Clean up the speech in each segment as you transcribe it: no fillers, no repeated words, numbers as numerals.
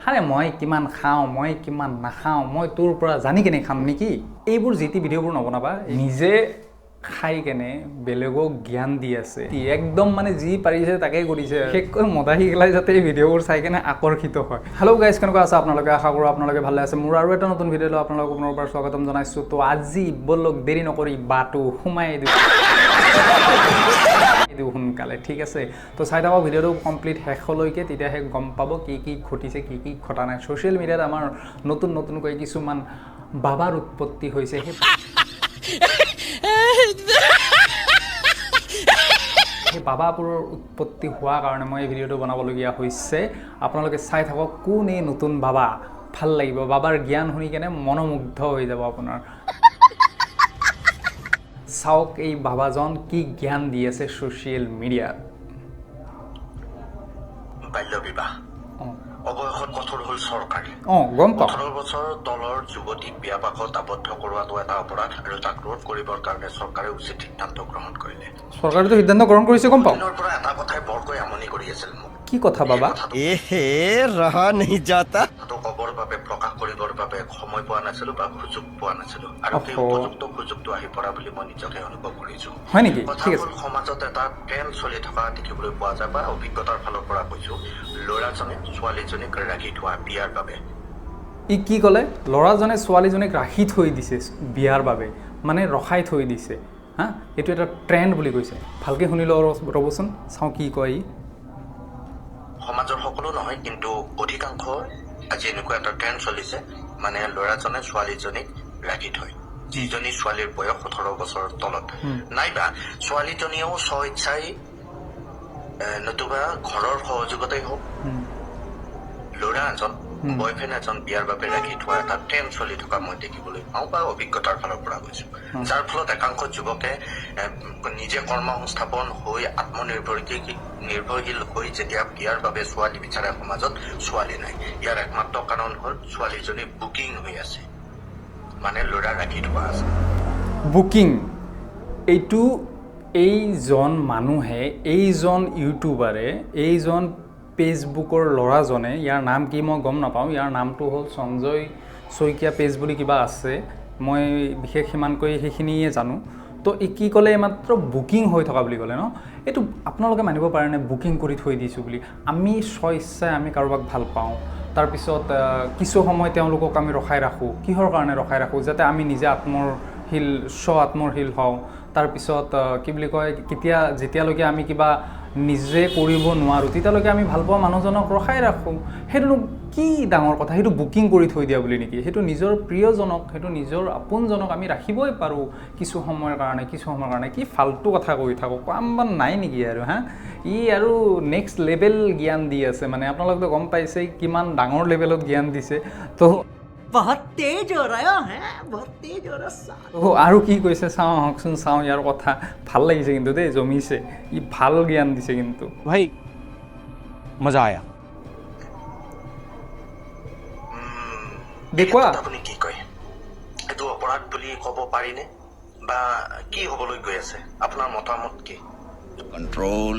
হাৰে মই কিমান খাওঁ মই কিমান নাখাওঁ মই তোৰ পৰা জানি কেনে খাম নেকি এইবোৰ জিতি ভিডিঅ'বোৰ নবনাবা নিজে খাই কেনে বেলেগক জ্ঞান দি আছে একদম মানে যি পাৰিছে তাকে কৰিছে হেকৈ মদাহী গলাই যাতে এই ভিডিঅ'বোৰ চাই কেনে আকৰ্ষিত হয় হেল্ল' গাইজ কেনেকুৱা আছে আপোনালোকে আশা কৰোঁ আপোনালোকে ভালে আছে মোৰ আৰু এটা নতুন ভিডিঅ'লৈ আপোনালোকক পুনৰবাৰ স্বাগতম জনাইছোঁ তো আজি বলক দেৰি নকৰি বাটো সোমাই দিওঁ সোনকালে ঠিক আছে তো চাই থাকক ভিডিঅ'টো কমপ্লিট শেষলৈকে তেতিয়াহে গম পাব কি কি ঘটিছে কি কি ঘটা নাই ছ'চিয়েল মিডিয়াত আমাৰ নতুনকৈ কিছুমান বাবাৰ উৎপত্তি হৈছে সেই বাবাবোৰৰ উৎপত্তি হোৱাৰ কাৰণে মই এই ভিডিঅ'টো বনাবলগীয়া হৈছে আপোনালোকে চাই থাকক কোন এই নতুন বাবা ভাল লাগিব বাবাৰ জ্ঞান শুনি কেনে মনোমুগ্ধ হৈ যাব আপোনাৰ চাওক এই বাবাজন কি জ্ঞান দি আছে ছ'চিয়েল মিডিয়াত বাল্য বিবাহ অবয়সত কঠোৰ হ'ল চৰকাৰে গম পাওঁ 18 বছৰ তলৰ যুৱতীক বিয়া পাশত আবদ্ধ কৰোৱাটো এটা অপৰাধ আৰু তাক ৰোধ কৰিবৰ কাৰণে চৰকাৰে উচিত সিদ্ধান্ত গ্ৰহণ কৰিলে চৰকাৰেতো সিদ্ধান্ত গ্ৰহণ কৰিছে গম পাওঁ দিনৰ পৰা এটা কথাই বৰকৈ আমনি কৰি আছিল মোক কি কথা বাবা এহে ৰহা नहीं जाता তো কবৰ বাবে প্ৰকাশ কৰিবৰ বাবে সময় পোৱা নাছিলো বা সুযোগ পোৱা নাছিলো আৰু সেই উপযুক্ত সুযোগটো আহি পৰা বুলি মই নিজকে অনুভৱ কৰিছো হয় নেকি ঠিক আছে সমাজত এটা ট্ৰেণ্ড চলি থকা দেখিবলৈ পোৱা যায় বা অভিজ্ঞতাৰ ফালৰ পৰা কৈছো ল'ৰাজনে ছোৱালীজনীক ৰাখি থোৱা বিয়াৰ বাবে ই কি ক'লে ল'ৰাজনে ছোৱালীজনীক ৰাখি থৈ দিছে বিয়াৰ বাবে মানে ৰখাই থৈ দিছে হা এইটো এটা ট্ৰেণ্ড বুলি কৈছে ভালকৈ শুনি লওঁ ৰ'বচোন চাওঁ কি কয় ই সমাজৰ সকলো নহয় কিন্তু অধিকাংশ আজি এনেকুৱা এটা ট্ৰেণ্ড চলিছে মানে ল'ৰাজনে ছোৱালীজনীক ৰাখি থয় যিজনী ছোৱালীৰ বয়স 18 বছৰৰ তলত নাইবা ছোৱালীজনীয়েও স্বইচ্ছাই নতুবা ঘৰৰ সহযোগতেই হওক ল'ৰা এজন বয়ফ্ৰেণ্ড এজন বিয়াৰ বাবে ৰাখি থোৱা এটা ট্ৰেণ্ড চলি থকা মই দেখিবলৈ পাওঁ বা অভিজ্ঞতাৰ ফালৰ পৰা গৈছো যাৰ ফলত একাংশ যুৱকে নিজে কৰ্মসংস্থাপন হৈ আত্মনিৰ্ভৰশীল হৈ যেতিয়া বিয়াৰ বাবে ছোৱালী বিচাৰে সমাজত ছোৱালী নাই ইয়াৰ একমাত্ৰ কাৰণ হ'ল ছোৱালীজনী বুকিং হৈ আছে মানে ল'ৰা ৰাখি থোৱা আছে বুকিং এইটো এইজন মানুহে এইজন ইউটিউবাৰে এইজন ফেচবুকৰ ল'ৰাজনে ইয়াৰ নাম কি মই গম নাপাওঁ ইয়াৰ নামটো হ'ল সঞ্জয় শইকীয়া পেজ বুলি কিবা আছে মই বিশেষ সিমানকৈ সেইখিনিয়ে জানো তো ই কি ক'লে এইমাত্ৰ বুকিং হৈ থকা বুলি ক'লে ন এইটো আপোনালোকে মানিব পাৰেনে বুকিং কৰি থৈ দিছোঁ বুলি আমি স্বইচ্ছাই আমি কাৰোবাক ভাল পাওঁ তাৰপিছত কিছু সময় তেওঁলোকক আমি ৰখাই ৰাখোঁ কিহৰ কাৰণে ৰখাই ৰাখোঁ যাতে আমি নিজে আত্মৰশীল হওঁ তাৰপিছত কি বুলি কয় যেতিয়ালৈকে আমি কিবা নিজে কৰিব নোৱাৰোঁ তেতিয়ালৈকে আমি ভাল পোৱা মানুহজনক ৰখাই ৰাখোঁ সেইটোনো কি ডাঙৰ কথা সেইটো বুকিং কৰি থৈ দিয়া বুলি নেকি সেইটো নিজৰ প্ৰিয়জনক সেইটো নিজৰ আপোনজনক আমি ৰাখিবই পাৰোঁ কিছু সময়ৰ কাৰণে কি ফাল্টু কথা কৈ থাকোঁ কাম বান নাই নেকি আৰু হা ই আৰু নেক্সট লেভেল জ্ঞান দি আছে মানে আপোনালোকে গম পাইছে কিমান ডাঙৰ লেভেলত জ্ঞান দিছে তো बहुत तेज हो रहा है बहुत तेज हो रहा আৰু কি কৈছে চাওঁ আহকচোন চাওঁ ইয়াৰ কথা ভাল লাগিছে কিন্তু দেই জমিছে ই ভাল জ্ঞান দিছে কিন্তু भाई मजा आया দেখুৱা আপুনি কি কয় এইটো অপৰাধ বুলি ক'ব পাৰিনে বা কি হ'বলৈ গৈ আছে আপোনাৰ মতামত কি कंट्रोल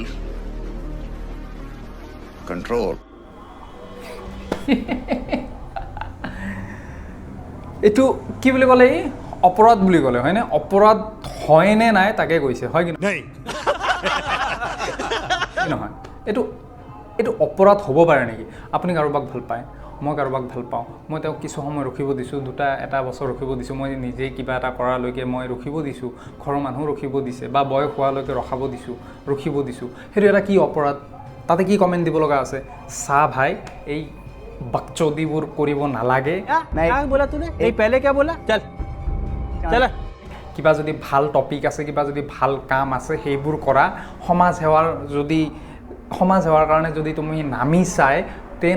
कंट्रोल এইটো কি বুলি ক'লে ই অপৰাধ বুলি ক'লে হয়নে অপৰাধ হয়নে নাই তাকে কৈছে হয় কি নহয় এইটো অপৰাধ হ'ব পাৰে নেকি আপুনি কাৰোবাক ভাল পায় মই কাৰোবাক ভাল পাওঁ মই তেওঁক কিছু সময় ৰখিব দিছোঁ এটা বছৰ ৰখিব দিছোঁ মই নিজে কিবা এটা কৰালৈকে মই ৰখিব দিছোঁ ঘৰৰ মানুহ ৰখিব দিছে বা বয়স হোৱালৈকে ৰখিব দিছোঁ সেইটো এটা কি অপৰাধ তাতে কি কমেণ্ট দিব লগা আছে চাহ ভাই এই बकचोदीबुर কৰিব নালাগে क्या बोला तूने ये पहले क्या बोला चल चल কিবা যদি ভাল টপিক আছে কিবা যদি ভাল কাম আছে সেইবোৰ কৰা সমাজ সেৱাৰ কাৰণে যদি তুমি নামি চাই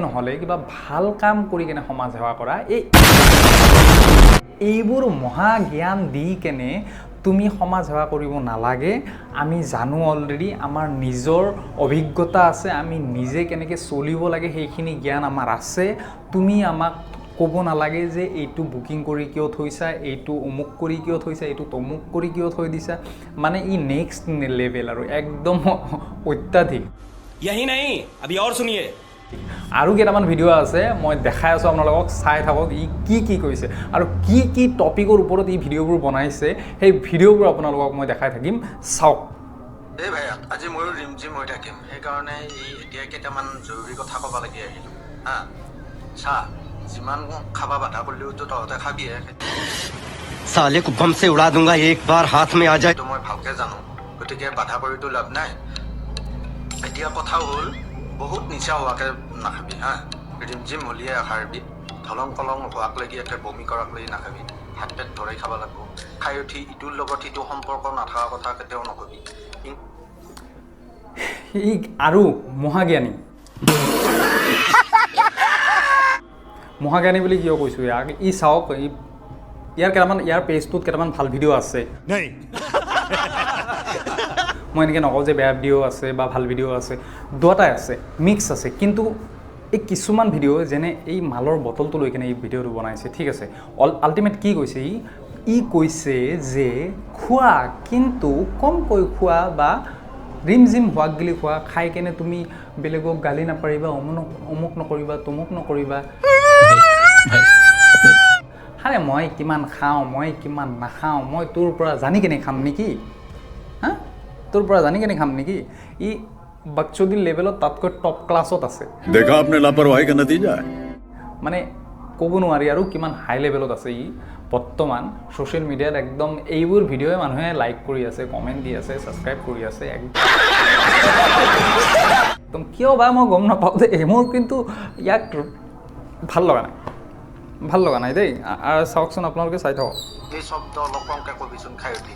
নহ'লে কিবা ভাল কাম কৰি কেনে সমাজ সেৱা কৰা এইবোৰ মহা জ্ঞান দি কেনে তুমি সমাজ সেৱা কৰিব নালাগে আমি জানো অলৰেডি আমাৰ নিজৰ অভিজ্ঞতা আছে আমি নিজে কেনেকৈ চলিব লাগে সেইখিনি জ্ঞান আমাৰ আছে তুমি আমাক ক'ব নালাগে যে এইটো বুকিং কৰি কিয় থৈছা এইটো অমুক কৰি কিয় থৈছা এইটো তমুক কৰি কিয় থৈ দিছা মানে ই নেক্সট লেভেল আৰু একদম অত্যাধিক यही नहीं अभी और सुनिए আৰু কেইটামান ভিডিঅ' আছে মই দেখাই আছোঁ আপোনালোকক, চাই থাকক ই কি কৈছে আৰু কি টপিকৰ ওপৰত ই ভিডিঅ'বোৰ বনাইছে, সেই ভিডিঅ'বোৰ আপোনালোকক মই দেখাই থাকিম, চাওক। এই ভাই আজি ময়ো ৰিমঝিম হৈ থাকিম, সেইকাৰণে এতিয়া কেইটামান জৰুৰী কথা ক'ব লাগি আহিলোঁ হা। চা, যিমান খাবা বাধা কৰিলেওতো তহঁতে খাবিয়ে। साले को बम से उड़ा दूंगा एक बार हाथ में आ जाए। এইটো মই ভালকৈ জানো, গতিকে বাধা কৰিতো লাভ নাই। এতিয়া কথা হ'ল বহুত নিচা হোৱাকৈ নাখাবি হা। ৰিমঝিম হ'লিয়ে আখাৰবি, ধলং কলং হোৱাক লাগি একে বমি কৰাক লাগি নাখাবি। হাত পেট ধৰাই খাব লাগিব। খাই উঠি ইটোৰ লগত সিটো সম্পৰ্ক নাথকা কথা কেতিয়াও নকবি। ই আৰু মহাজ্ঞানী মহাজ্ঞানী বুলি কিয় কৈছোঁ ইয়াক, ই চাওক, ইয়াৰ পেজটোত কেইটামান ভাল ভিডিঅ' আছে। মই এনেকৈ নকওঁ যে বেয়া ভিডিঅ' আছে বা ভাল ভিডিঅ' আছে, দুটাই আছে, মিক্স আছে। কিন্তু এই কিছুমান ভিডিঅ' যেনে এই মালৰ বটলটো লৈ কিনে এই ভিডিঅ'টো বনাইছে, ঠিক আছে। আল্টিমেট কি কৈছে ই কৈছে যে খোৱা, কিন্তু কমকৈ খোৱা বা ৰিমঝিম হোৱাক গিলি খোৱা, খাই কেনে তুমি বেলেগক গালি নাপাৰিবা, অমুক নকৰিবা, তমুক নকৰিবা। আৰে মই কিমান খাওঁ, মই কিমান নাখাওঁ, মই তোৰ পৰা জানি কেনে খাম নেকি হা, তোৰ পৰা জানি কেনে খাম নেকি? ই বাকচুদিৰ লেভেলত তাতকৈ টপ ক্লাছত আছে। देखा आपने लापरवाही का नतीजा है। মানে ক'ব নোৱাৰি আৰু কিমান হাই লেভেলত আছে ই বৰ্তমান ছ'চিয়েল মিডিয়াত। একদম এইবোৰ ভিডিঅ'ই মানুহে লাইক কৰি আছে, কমেণ্ট দি আছে, ছাবস্ক্ৰাইব কৰি আছে। একদম কিয় বা মই গম নাপাওঁ দেই, মোৰ কিন্তু ইয়াক ভাল লগা নাই দেই। আৰু চাওকচোন, আপোনালোকে চাই থাকক। এই শব্দ অলপ কমকৈ কবিচোন খাই উঠি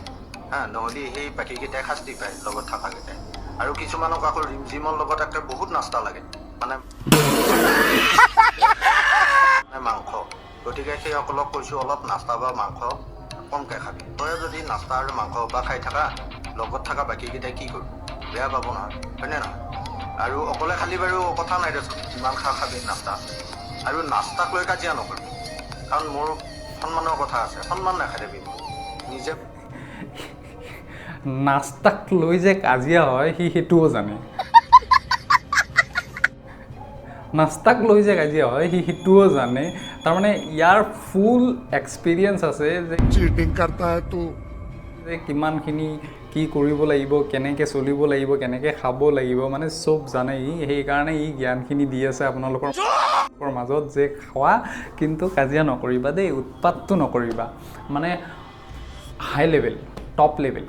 হা, নহ'লে সেই বাকীকেইটাই শাস্তি পায় লগত থকাকেইটাই। আৰু কিছুমানক আকৌ ৰিমঝিমৰ লগত একে বহুত নাস্তা লাগে, মানে মাংস। গতিকে সেইসকলক কৈছোঁ অলপ নাস্তা বা মাংস কমকৈ খাবি। তই যদি নাস্তা আৰু মাংস বা খাই থাকা, লগত থকা বাকীকেইটাই কি কৰিব, বেয়া পাব নহয়, হয়নে নহয়? আৰু অকলে খালি বাৰু কথা নাই দেচোন, যিমান খাবি নাস্তা। আৰু নাস্তাক লৈ কাজিয়া নকৰিবি, কাৰণ মোৰ সন্মানৰ কথা আছে, সন্মান নাখাই নিজে। নাস্তাক লৈ যে কাজিয়া হয় সি সেইটোও জানে, নাস্তাক লৈ যে কাজিয়া হয় সি সেইটোও জানে। তাৰমানে ইয়াৰ ফুল এক্সপিৰিয়েঞ্চ আছে যে चीटिंग करता है तू। যে কিমানখিনি কি কৰিব লাগিব, কেনেকৈ চলিব লাগিব, কেনেকৈ খাব লাগিব, মানে চব জানে ই। সেইকাৰণে ই জ্ঞানখিনি দি আছে আপোনালোকৰ মাজত যে খোৱা, কিন্তু কাজিয়া নকৰিবা দেই, উৎপাতটো নকৰিবা। মানে হাই লেভেল, টপ লেভেল।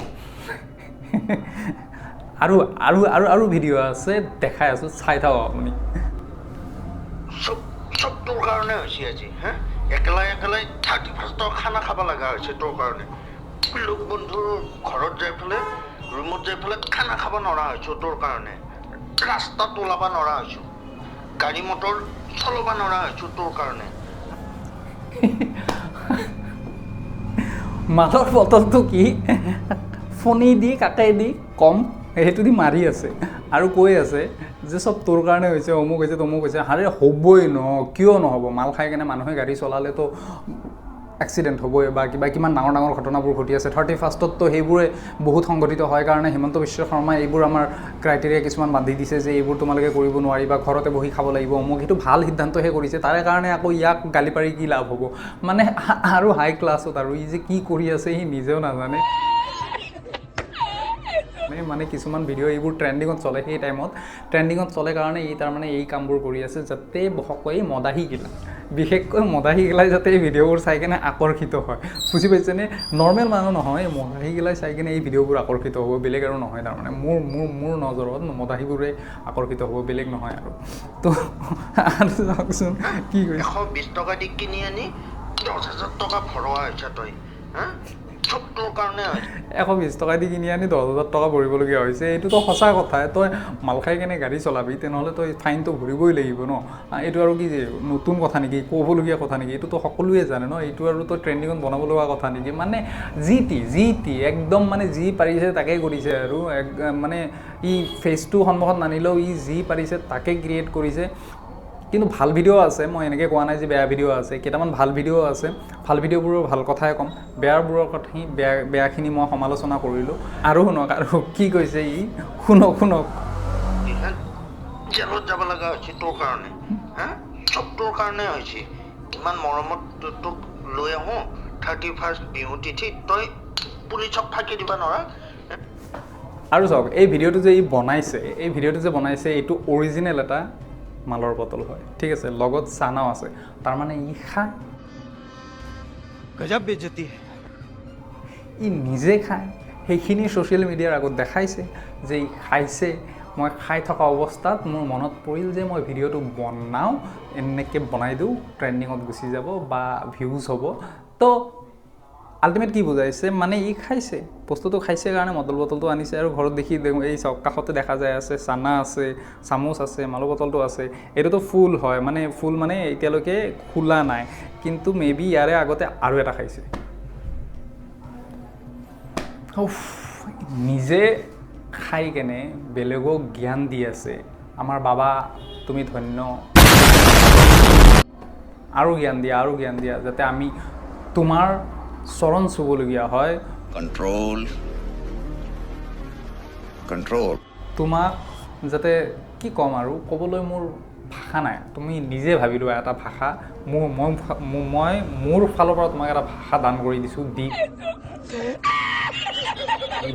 আৰু আৰু আৰু আৰু ভিডিঅ' আছে, দেখাই আছোঁ, চাই থাকক আপুনি। চব তোৰ কাৰণে হৈছে আজি হা। একেলাই 31st খানা খাব লগা হৈছে তোৰ কাৰণে। লোক বন্ধুৰ ঘৰত যাই পেলাই, ৰুমত যাই পেলাই খানা খাব নোৱাৰা হৈছোঁ তোৰ কাৰণে। ৰাস্তাত ওলাব নোৱাৰা হৈছোঁ, গাড়ী মটৰ চলাব নোৱাৰা হৈছোঁ তোৰ কাৰণে। মালৰ বটলটো কি ফণি দি কাকে দি কম সেইটো দি মাৰি আছে আৰু কৈ আছে যে চব তোৰ কাৰণে হৈছে, অমুক হৈছে, তমুক হৈছে। আৰে হ'বই ন, কিয় নহ'ব? মাল খাই কেনে মানুহে গাড়ী চলালেতো এক্সিডেণ্ট হ'বই বা কিমান ডাঙৰ ডাঙৰ ঘটনাবোৰ ঘটি আছে। 31st সেইবোৰে বহুত সংঘটিত হয় কাৰণে হিমন্ত বিশ্ব শৰ্মাই এইবোৰ আমাৰ ক্ৰাইটেৰিয়া কিছুমান বান্ধি দিছে যে এইবোৰ তোমালোকে কৰিব নোৱাৰিবা, ঘৰতে বহি খাব লাগিব, অমুক। সেইটো ভাল সিদ্ধান্তহে কৰিছে, তাৰে কাৰণে আকৌ ইয়াক গালি পাৰি কি লাভ হ'ব? মানে আৰু হাই ক্লাছত, আৰু ই যে কি কৰি আছে সি নিজেও নাজানে। মানে কিছুমান ভিডিঅ' এইবোৰ ট্ৰেণ্ডিঙত চলে, সেই টাইমত ট্ৰেণ্ডিঙত চলে কাৰণে ই তাৰমানে এই কামবোৰ কৰি আছে যাতে বহকৈ মদাহীগিলা, বিশেষকৈ মদাহীগিলাই যাতে এই ভিডিঅ'বোৰ চাই কিনে আকৰ্ষিত হয়। বুজি পাইছেনে? নৰ্মেল মানুহ নহয়, মদাহীগিলাই চাই কিনে এই ভিডিঅ'বোৰ আকৰ্ষিত হ'ব, বেলেগ আৰু নহয়। তাৰমানে মোৰ নজৰত মদাহীবোৰে আকৰ্ষিত হ'ব, বেলেগ নহয় আৰু। তো আৰু চাওকচোন কি কৰিছে। 120 টকা দি কিনি আনি 10,000 টকা ভৰোৱা হৈছে তই হা। 120 টকা দি কিনি আনি 10,000 টকা ভৰিবলগীয়া হৈছে। এইটোতো সঁচা কথা। তই মাল খাই কেনে গাড়ী চলাবি, তেনেহ'লে তই ফাইনটো ভৰিবই লাগিব ন। এইটো আৰু কি নতুন কথা নেকি, ক'বলগীয়া কথা নেকি? এইটোতো সকলোৱে জানে ন। এইটো আৰু তই ট্ৰেণ্ডিঙত বনাব লগা কথা নেকি? মানে যি টি একদম মানে যি পাৰিছে তাকেই কৰিছে আৰু মানে ই ফেচটো সন্মুখত নানিলেও ই যি পাৰিছে তাকে ক্ৰিয়েট কৰিছে। কিন্তু ভাল ভিডিঅ' আছে, মই এনেকৈ কোৱা নাই যে বেয়া ভিডিঅ' আছে। কেইটামান ভাল ভিডিঅ' আছে, ভাল ভিডিঅ'বোৰৰ ভাল কথাই ক'ম, বেয়াবোৰৰ কথা বেয়াখিনি মই সমালোচনা কৰিলোঁ। আৰু শুনক আৰু কি কৈছে ই, শুনক। জেলত যাব লগা হৈছে তোৰ কাৰণে হা চব তোৰ কাৰণে হৈছে কিমান মৰমত তোক লৈ আহোঁ 31st বিহু তিথিত তই পুলিচক ফাঁকি দিব নোৱাৰা আৰু চাওক এই ভিডিঅ'টো যে ই বনাইছে এই ভিডিঅ'টো যে বনাইছে এইটো অৰিজিনেল এটা মালৰ বটল হয় ঠিক আছে লগত চানাও আছে তাৰমানে ই খায় गजब बेइज्जती है ই নিজে খায় সেইখিনি ছ'চিয়েল মিডিয়াৰ আগত দেখাইছে যে ই খাইছে মই খাই থকা অৱস্থাত মোৰ মনত পৰিল যে মই ভিডিঅ'টো বনাওঁ এনেকৈ বনাই দিওঁ ট্ৰেণ্ডিঙত গুচি যাব বা ভিউজ হ'ব তো আল্টিমেট কি বুজাইছে মানে ই খাইছে বস্তুটো খাইছে কাৰণে মটল বটলটো আনিছে আৰু ঘৰত দেখি এই চাওক কাষতে দেখা যায় আছে চানা আছে চামুচ আছে মালৰ বটলটো আছে এইটোতো ফুল হয় মানে ফুল মানে এতিয়ালৈকে খোলা নাই কিন্তু মেবি ইয়াৰে আগতে আৰু এটা খাইছে নিজে খাই কেনে বেলেগক জ্ঞান দি আছে আমাৰ বাবা তুমি ধন্য আৰু জ্ঞান দিয়া যাতে আমি তোমাৰ চৰণ চুবলগীয়া হয় कंट्रोल कंट्रोल তোমাক যাতে কি ক'ম আৰু ক'বলৈ মোৰ ভাষা নাই তুমি নিজে ভাবি লোৱা এটা ভাষা মই মোৰ ফালৰ পৰা তোমাক এটা ভাষা দান কৰি দিছোঁ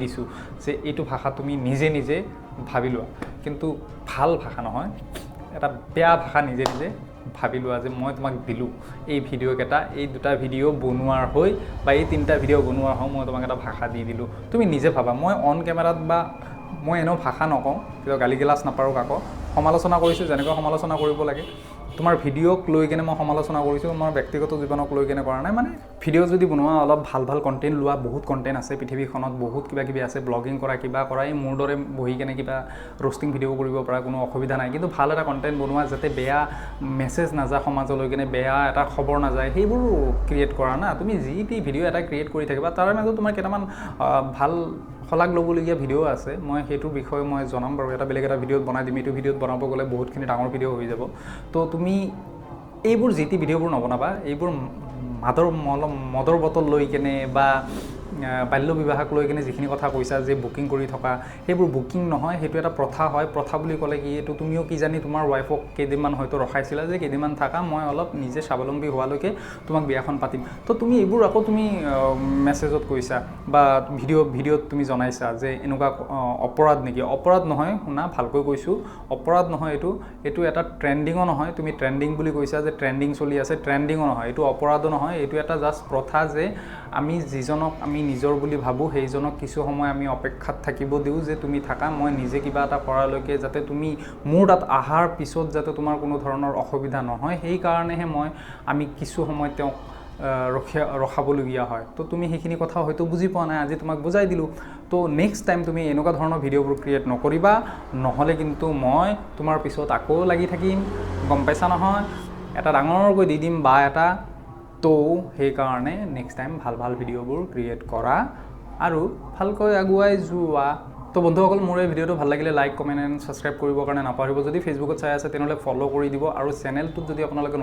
দিছোঁ যে এইটো ভাষা তুমি নিজে নিজে ভাবি লোৱা কিন্তু ভাল ভাষা নহয় এটা বেয়া ভাষা নিজে নিজে ভাবি লোৱা যে মই তোমাক দিলোঁ এই ভিডিঅ'কেইটা এই দুটা ভিডিঅ' বনোৱাৰ হৈ বা এই তিনিটা ভিডিঅ' বনোৱাৰ হৈ মই তোমাক এটা ভাষা দি দিলোঁ তুমি নিজে ভাবা মই অন কেমেৰাত বা মই এনেও ভাষা নকওঁ কিয় গালি গিলাচ নাপাৰোঁ কাকো সমালোচনা কৰিছোঁ যেনেকৈ সমালোচনা কৰিব লাগে তোমাৰ ভিডিঅ'ক লৈ কেনে মই সমালোচনা কৰিছোঁ মোৰ ব্যক্তিগত জীৱনক লৈ কেনে কৰা নাই মানে ভিডিঅ' যদি বনোৱা অলপ ভাল কণ্টেণ্ট লোৱা বহুত কণ্টেণ্ট আছে পৃথিৱীখনত বহুত কিবা আছে ব্লগিং কৰা কিবা কৰা এই মোৰ দৰে বহি কেনে কিবা ৰ'ষ্টিং ভিডিঅ' কৰিব পৰা কোনো অসুবিধা নাই কিন্তু ভাল এটা কণ্টেণ্ট বনোৱা যাতে বেয়া মেছেজ নাযায় সমাজলৈ কেনে বেয়া এটা খবৰ নাযায় সেইবোৰ ক্ৰিয়েট কৰা না তুমি যি টি ভিডিঅ' এটা ক্ৰিয়েট কৰি থাকিবা তাৰ মাজত তোমাৰ কেইটামান ভাল শলাগ ল'বলগীয়া ভিডিঅ' আছে মই সেইটোৰ বিষয়ে মই জনাম বাৰু এটা বেলেগ এটা ভিডিঅ'ত বনাই দিম এইটো ভিডিঅ'ত বনাব গ'লে বহুতখিনি ডাঙৰ ভিডিঅ' হৈ যাব তো তুমি এইবোৰ যি টি ভিডিঅ'বোৰ নবনাবা এইবোৰ মদৰ বটল লৈ কেনে বা বাল্য বিবাহক লৈ কেনে যিখিনি কথা কৈছা যে বুকিং কৰি থকা সেইবোৰ বুকিং নহয় সেইটো এটা প্ৰথা হয় প্ৰথা বুলি ক'লে কি এইটো তুমিও কি জানি তোমাৰ ৱাইফক কেইদিনমান হয়তো ৰখাইছিলা যে কেইদিনমান থাকা মই অলপ নিজে স্বাৱলম্বী হোৱালৈকে তোমাক বিয়াখন পাতিম তো তুমি এইবোৰ আকৌ তুমি মেছেজত কৈছা বা ভিডিঅ'ত তুমি জনাইছা যে এনেকুৱা অপৰাধ নেকি অপৰাধ নহয় শুনা ভালকৈ কৈছোঁ অপৰাধ নহয় এইটো এটা ট্ৰেণ্ডিঙো নহয় তুমি ট্ৰেণ্ডিং বুলি কৈছা যে ট্ৰেণ্ডিং চলি আছে ট্ৰেণ্ডিঙো নহয় এইটো অপৰাধো নহয় এইটো এটা জাষ্ট প্ৰথা যে আমি যিজনক আমি নিজৰ বুলি ভাবোঁ সেইজনক কিছু সময় আমি অপেক্ষাত থাকিব দিওঁ যে তুমি থাকা মই নিজে কিবা এটা কৰালৈকে যাতে তুমি মোৰ তাত অহাৰ পিছত যাতে তোমাৰ কোনো ধৰণৰ অসুবিধা নহয় সেইকাৰণেহে আমি কিছু সময় তেওঁক ৰখাবলগীয়া হয় তো তুমি সেইখিনি কথা হয়তো বুজি পোৱা নাই আজি তোমাক বুজাই দিলোঁ তো নেক্সট টাইম তুমি এনেকুৱা ধৰণৰ ভিডিঅ'বোৰ ক্ৰিয়েট নকৰিবা নহ'লে কিন্তু মই তোমাৰ পিছত আকৌ লাগি থাকিম গম পাইছা নহয় এটা ডাঙৰকৈ দি দিম বা এটা তো সেইকাৰণে নেক্সট টাইম ভাল ভিডিঅ'বোৰ ক্ৰিয়েট কৰা আৰু ভালকৈ আগুৱাই যোৱা তো বন্ধুসকল মোৰ এই ভিডিঅ'টো ভাল লাগিলে লাইক কমেণ্ট এণ্ড ছাবস্ক্ৰাইব কৰিবৰ কাৰণে নাপাহৰিব যদি ফেচবুকত চাই আছে তেনেহ'লে ফ'ল' কৰি দিব আৰু চেনেলটোত যদি আপোনালোকে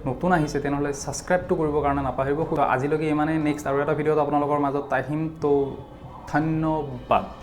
নতুন আহিছে তেনেহ'লে ছাবস্ক্ৰাইবটো কৰিবৰ কাৰণে নাপাহৰিব আজিলৈকে ইমানেই নেক্সট আৰু এটা ভিডিঅ'ত আপোনালোকৰ মাজত আহিম তো ধন্যবাদ